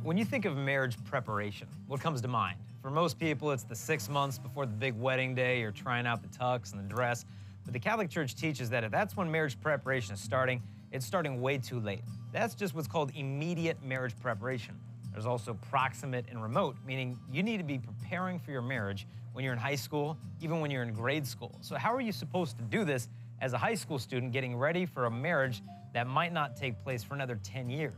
When you think of marriage preparation, what comes to mind? For most people, it's the 6 months before the big wedding day. You're trying out the tux and the dress. But the Catholic Church teaches that if that's when marriage preparation is starting, it's starting way too late. That's just what's called immediate marriage preparation. There's also proximate and remote, meaning you need to be preparing for your marriage when you're in high school, even when you're in grade school. So how are you supposed to do this as a high school student getting ready for a marriage that might not take place for another 10 years?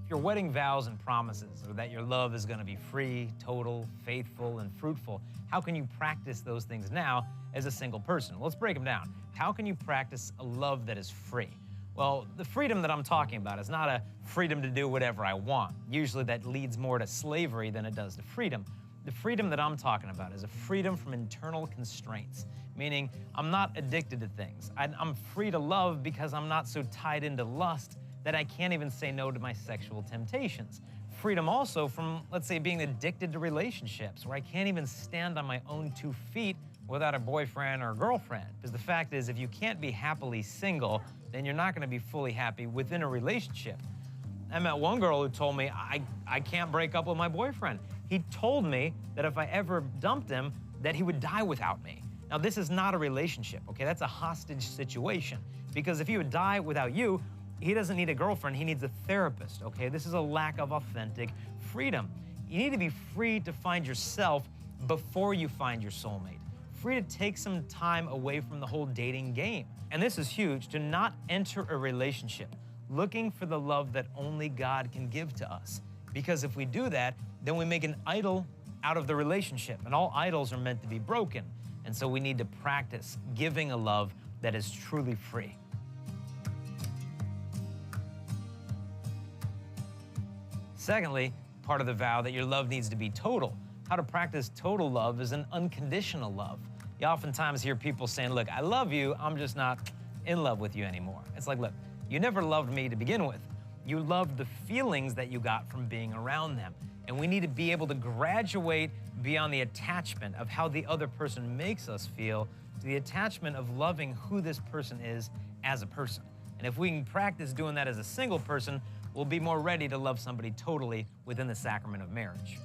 If your wedding vows and promises are that your love is going to be free, total, faithful, and fruitful, how can you practice those things now as a single person? Well, let's break them down. How can you practice a love that is free? Well, the freedom that I'm talking about is not a freedom to do whatever I want. Usually that leads more to slavery than it does to freedom. The freedom that I'm talking about is a freedom from internal constraints, meaning I'm not addicted to things. I'm free to love because I'm not so tied into lust that I can't even say no to my sexual temptations. Freedom also from, let's say, being addicted to relationships, where I can't even stand on my own 2 feet without a boyfriend or a girlfriend. Because the fact is, if you can't be happily single, then you're not gonna be fully happy within a relationship. I met one girl who told me, I can't break up with my boyfriend. He told me that if I ever dumped him, that he would die without me. Now, this is not a relationship, okay? That's a hostage situation. Because if he would die without you, he doesn't need a girlfriend, he needs a therapist, okay? This is a lack of authentic freedom. You need to be free to find yourself before you find your soulmate. Free to take some time away from the whole dating game. And this is huge, to not enter a relationship looking for the love that only God can give to us. Because if we do that, then we make an idol out of the relationship, and all idols are meant to be broken. And so we need to practice giving a love that is truly free. Secondly, part of the vow that your love needs to be total. How to practice total love is an unconditional love. You oftentimes hear people saying, look, I love you, I'm just not in love with you anymore. It's like, look, you never loved me to begin with. You loved the feelings that you got from being around them. And we need to be able to graduate beyond the attachment of how the other person makes us feel to the attachment of loving who this person is as a person. And if we can practice doing that as a single person, we'll be more ready to love somebody totally within the sacrament of marriage.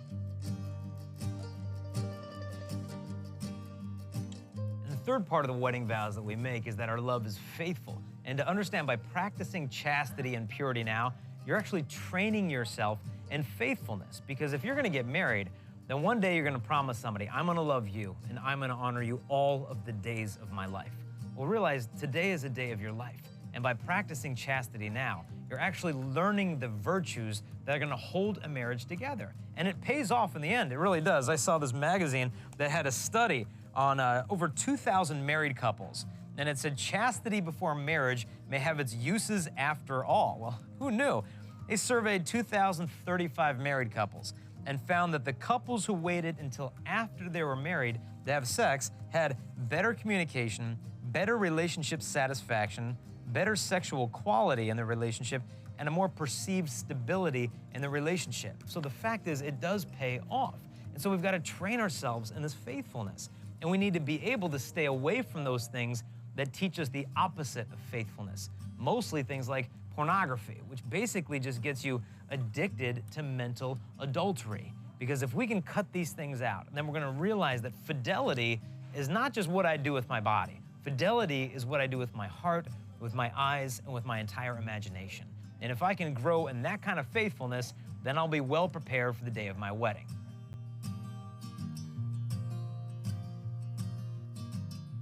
And the third part of the wedding vows that we make is that our love is faithful. And to understand, by practicing chastity and purity now, you're actually training yourself in faithfulness. Because if you're gonna get married, then one day you're gonna promise somebody, I'm gonna love you and I'm gonna honor you all of the days of my life. Well, realize today is a day of your life. And by practicing chastity now, you're actually learning the virtues that are gonna hold a marriage together. And it pays off in the end, it really does. I saw this magazine that had a study on over 2,000 married couples. And it said chastity before marriage may have its uses after all. Well, who knew? They surveyed 2,035 married couples and found that the couples who waited until after they were married to have sex had better communication, better relationship satisfaction, better sexual quality in the relationship, and a more perceived stability in the relationship. So the fact is, it does pay off. And so we've got to train ourselves in this faithfulness. And we need to be able to stay away from those things that teach us the opposite of faithfulness. Mostly things like pornography, which basically just gets you addicted to mental adultery. Because if we can cut these things out, then we're gonna realize that fidelity is not just what I do with my body. Fidelity is what I do with my heart, with my eyes, and with my entire imagination. And if I can grow in that kind of faithfulness, then I'll be well prepared for the day of my wedding.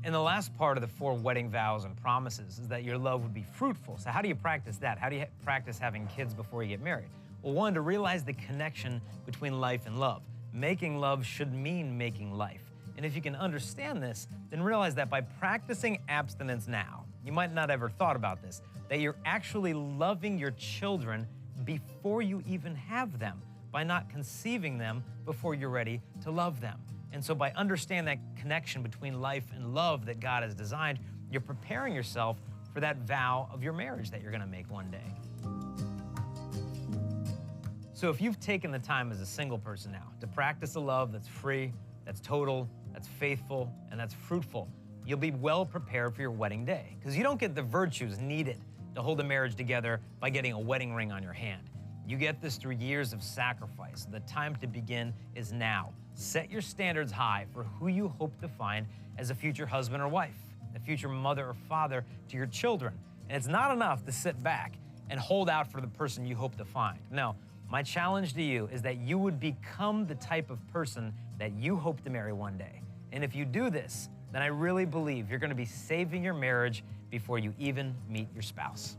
And the last part of the 4 wedding vows and promises is that your love would be fruitful. So how do you practice that? How do you practice having kids before you get married? Well, one, to realize the connection between life and love. Making love should mean making life. And if you can understand this, then realize that by practicing abstinence now, you might not ever thought about this, that you're actually loving your children before you even have them, by not conceiving them before you're ready to love them. And so by understanding that connection between life and love that God has designed, you're preparing yourself for that vow of your marriage that you're gonna make one day. So if you've taken the time as a single person now to practice a love that's free, that's total, that's faithful, and that's fruitful, you'll be well prepared for your wedding day. Because you don't get the virtues needed to hold a marriage together by getting a wedding ring on your hand. You get this through years of sacrifice. The time to begin is now. Set your standards high for who you hope to find as a future husband or wife, a future mother or father to your children. And it's not enough to sit back and hold out for the person you hope to find. No, my challenge to you is that you would become the type of person that you hope to marry one day. And if you do this, then I really believe you're going to be saving your marriage before you even meet your spouse.